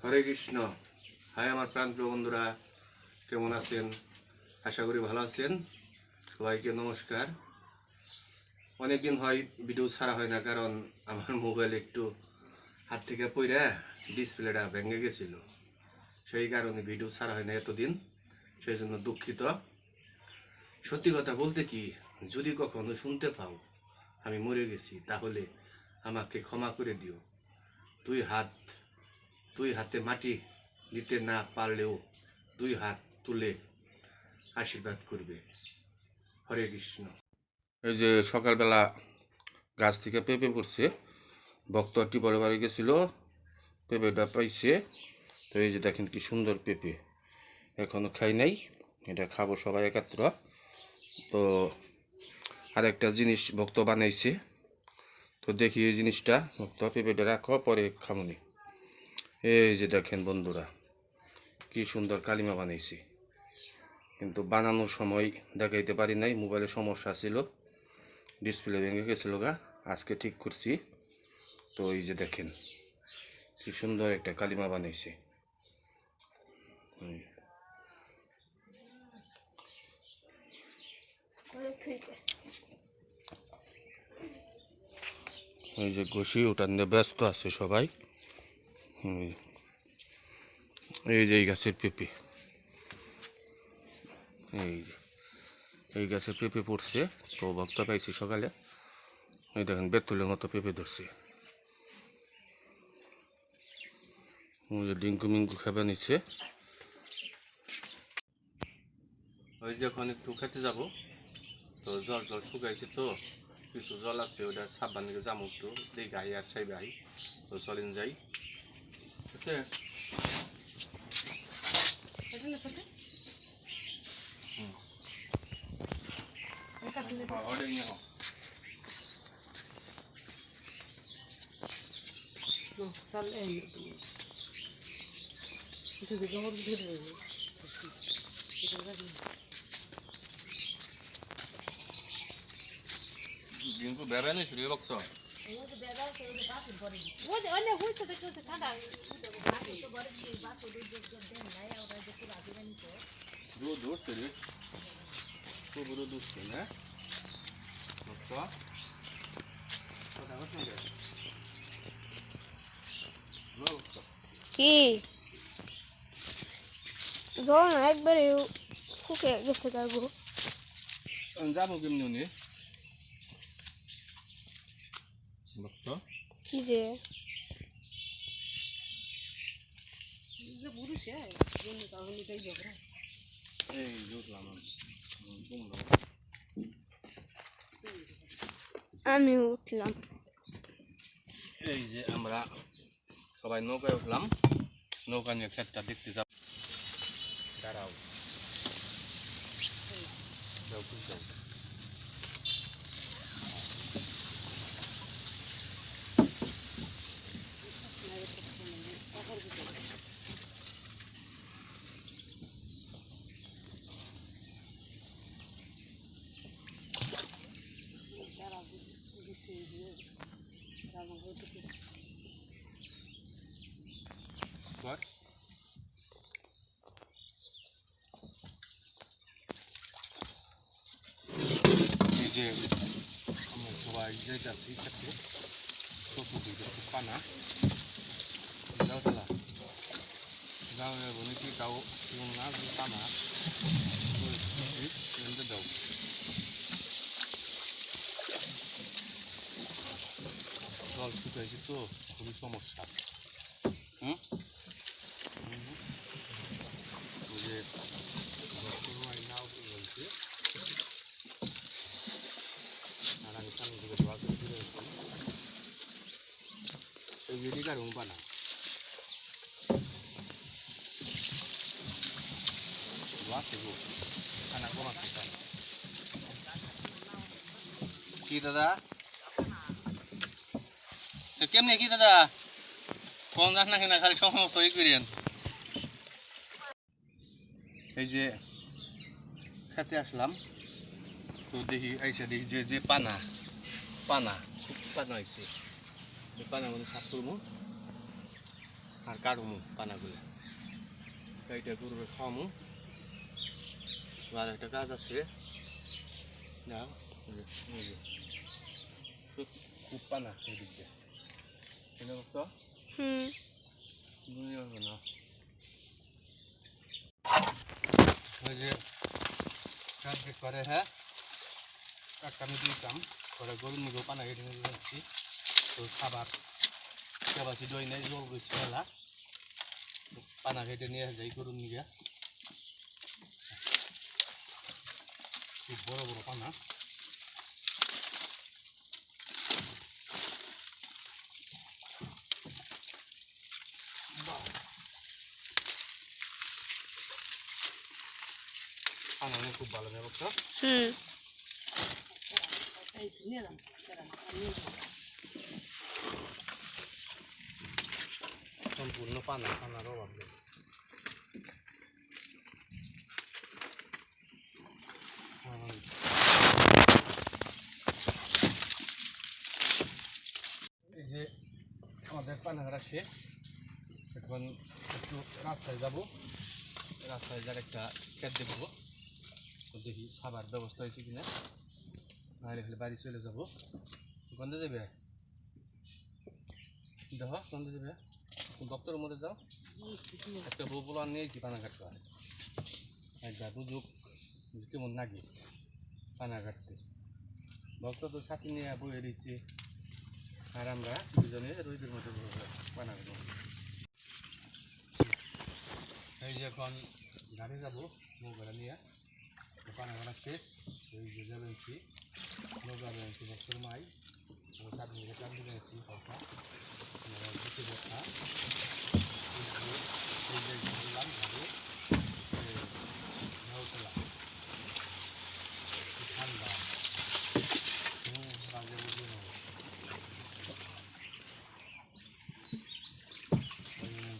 হরে Krishna. High আমার প্রাণপ্রিয় বন্ধুরা, কেমন আছেন? আশা করি ভালো আছেন। সবাইকে নমস্কার। অনেকদিন হয় ভিডিও ছাড়া হয় না, কারণ আমার মোবাইল একটু হাত থেকে পড়ে ডিসপ্লেটা ভেঙে গেছিল, সেই কারণে ভিডিও ছাড়া হয় না এতদিন, সেই জন্য দুঃখিত। সত্যি কথা বলতে কি, যদি কখনো শুনতে পাও আমি মরে গেছি, তাহলে আমাকে ক্ষমা করে দিও। দুই হাতে মাটি দিতে না পারলেও দুই হাত তুলে আশীর্বাদ করবে। হরে কৃষ্ণ। এই যে সকালবেলা গাছ থেকে পেঁপে পড়ছে, ভক্ত বড় বাড়ি গেছিল, পেঁপেটা পাইছে। তো এই যে দেখেন কি সুন্দর পেঁপে, এখনো খাই নাই, এটা খাবো সবাই একাত্র। তো আরেকটা জিনিস ভক্ত বানাইছে, তো দেখি এই জিনিসটা। ভক্ত পেঁপেটা রাখো, পরে খামুনি। এই যে দেখেন বন্ধুরা, কি সুন্দর কালিমা বানাইছি, কিন্তু বানানোর সময় দেখাইতে পারি নাই, মোবাইলের সমস্যা ছিল, ডিসপ্লে ভেঙে গেছিল গা, আজকে ঠিক করছি। তো এই যে দেখেন কি সুন্দর একটা কালিমা বানাইছে। এই যে ঘষি ওটা নিয়ে ব্যস্ত আছে সবাই। এই যে এই গাছের পেঁপে, এই গাছের পেঁপে পড়ছে, তো ভক্ত পাইছি সকালে। এই দেখেন বেতুলের মতো পেঁপে ধরছে। ডিঙ্কু মিঙ্কু খাবে নিচ্ছে। ওই যে এখন একটু খেতে যাব, তো জল শুকাইছে, তো কিছু জল আছে, ওটা সাবধান দিকে যাবো, একটু দেখে আই আর চাইবে আই। তো চলেন যাই। ডিঙ্কু বেড়ায় নাই শুরু ভক্ত। রোদ উঠছে রে, খুব রোদ উঠছে না ভক্ত। কি জল না একবারে শুকে গেছে কাগো। যাবো কেমনি উনি ভক্ত? কি যে এই জুটলাম আমি উঠলাম। এই যে আমরা সবাই নৌকায় উঠলাম, নৌকা নিয়ে ক্ষেতটা দেখতে যাব। দাঁড়াও, যাও যাও। What? এই যে আমরা সবাই যাইতেছি ক্ষেত্রে, চতুর্দিকে খুব পানা। যাও তালা যাও, বলে কি তাও না পানা দাও। জল শুকাইছে তো খুবই সমস্যা। ওই যে নাও বলছে, আর আমি সামনে দিকে দোয়া করে ফিরে আসলাম। এই যে কার পানা কি দাদা, কেমনি কি দাদা কোন গাছ নাকি না, খালি সমস্ত ই করেন। এই যে খেতে আসলাম, তো দেখি আইসা দেখি যে যে পানা পানা খুব পানা হয়েছে, পানা মানে সাপ করবো। আর কাটমু পানাগুলো এইটা গরুরে খাওয়ামু আর একটা কাজ আছে না খুব পানা এদিক দিয়ে তো হুম না ওই যে কাজ করে হ্যাঁ একটা আমি দিতাম পরে গরুর মুখেও পানা কেটে নিয়ে যাচ্ছি তো খাবার কেবাসি দই নেই জল করছি মেলা পানা কেটে নিয়ে যাই গরুর নিয়ে খুব বড় বড় পানা পানা অনেক খুব ভালো ব্যবস্থা হুম সম্পূর্ণ পানার অভাব নেই এই যে আমাদের পানাঘাটা শেষ এখন একটু রাস্তায় যাব রাস্তায় যার একটা ক্যাব দেখবো তো দেখি খাবার ব্যবস্থা হয়েছে কিনা নাহলে খালি বাড়ি চলে যাবো গন্ধে যাবে দেখো গন্ধে যাবে দপ্তরের মধ্যে যাও আজকে বউ বলো নিয়েছি পানা কাটতে একবার বুঝুক কেমন লাগে পানা কাটতে ভক্ত তো সাথে নিয়ে বয়ে দিচ্ছি আর আমরা দুজনে রোদের মধ্যে পানা কাটবো এই যে এখন গাড়ি যাবো নৌকাটা নিয়ে পানা কাটা শেষ এই যে যাবেছি নৌকা বেড়েছি বছর মাই চাঁদ নিয়ে চাঁদ বেড়েছি কথা দুটো কথা বললাম ঘাটে নৌকলা ঠান্ডা বাজে বুঝে নেব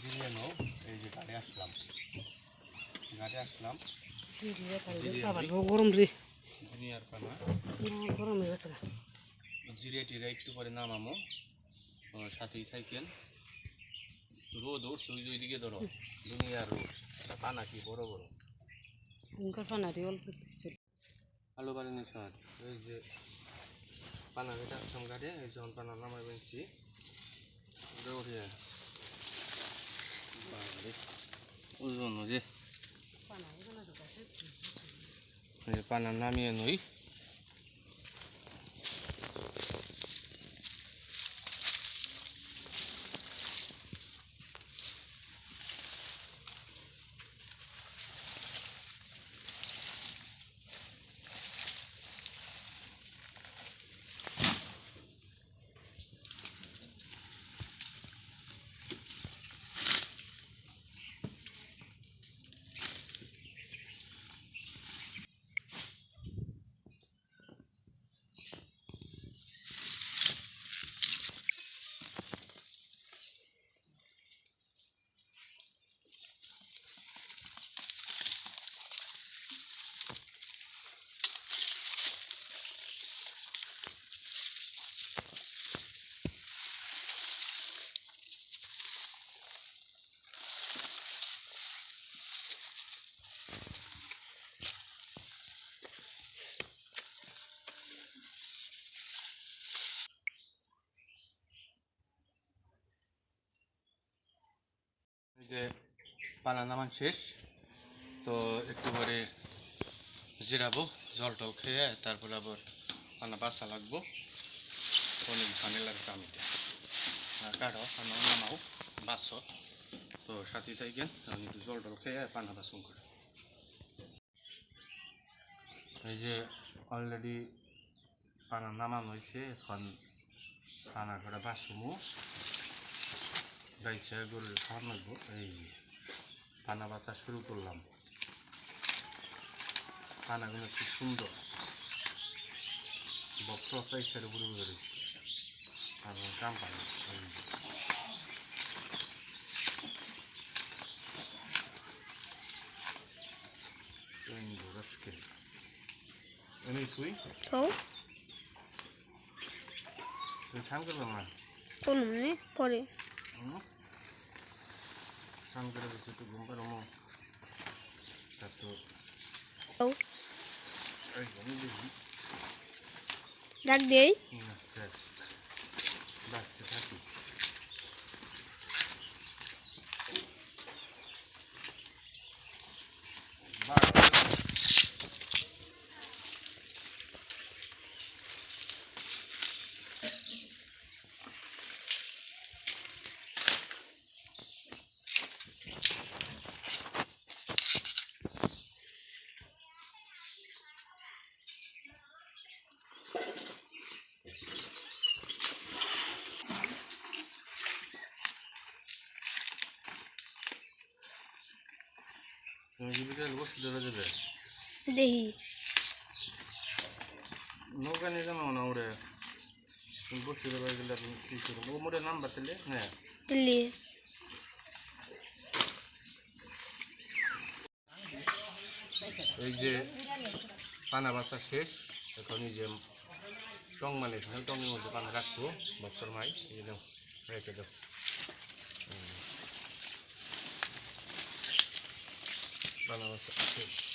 জিরিয়ে নাও এই যে ঘাটে আসলাম গরম রে দুনিয়ার পানা গরম হয়ে গেছে জিরিয়ে টিরে একটু পরে নামামো সাথেই থাকেন রোদ উঠছে ওই ওই দিকে ধরো দুনিয়ার রোদ পানা কি বড় বড় পানারি অল্প আলু বাড়ি স্যার এই যে পানা কেটে আসলাম গাড়ি এই যখন পানা নামাই বেঁচছি উঠে ওজন যে পানা নামিয়ে নই যে পানা নামান শেষ তো একটু পরে জিরাবো জল টল খেয়ে তারপর আবার পানা বাসা লাগবো অনেক ঝামেলার কাম এটা কাটো পানা নামাও বাসো তো সাথে থাকেন আমি একটু জল টল খেয়ে পানা বাসন করে এই যে অলরেডি পানা নামানো হয়েছে এখন পানা করে বাসুমো গাইছে গরুর খাওয়ার লাগবো এই যে পানা বাছা শুরু করলাম পানাগুলো খুব সুন্দর বক্ত পাইছে বুড়ো বেরোচ্ছে আর কাম পানি তুই খাও তুই ছাম করবো না কোন পরে স্নান করে দিচ্ছি একটু ঘুম পারমো তা তো ও এই ঘুম দেখি ডাক দেই না শেষ বাঁচতে থাকি তুমি কি বিকেল বসে ধরে দেবে দেহি নৌকা নিয়ে যাবো না ওরে তুমি বসে দেবে গেলে আপনি কী করুন ও মোটে নাম্বার দিলে হ্যাঁ দিল্লি এই যে পানা বাচ্চা শেষ এখন এই যে টং মানে টঙের মধ্যে পানা রাখবো বক্সর মাই এই দাও রেখে দাও পানা বাচ্চা শেষ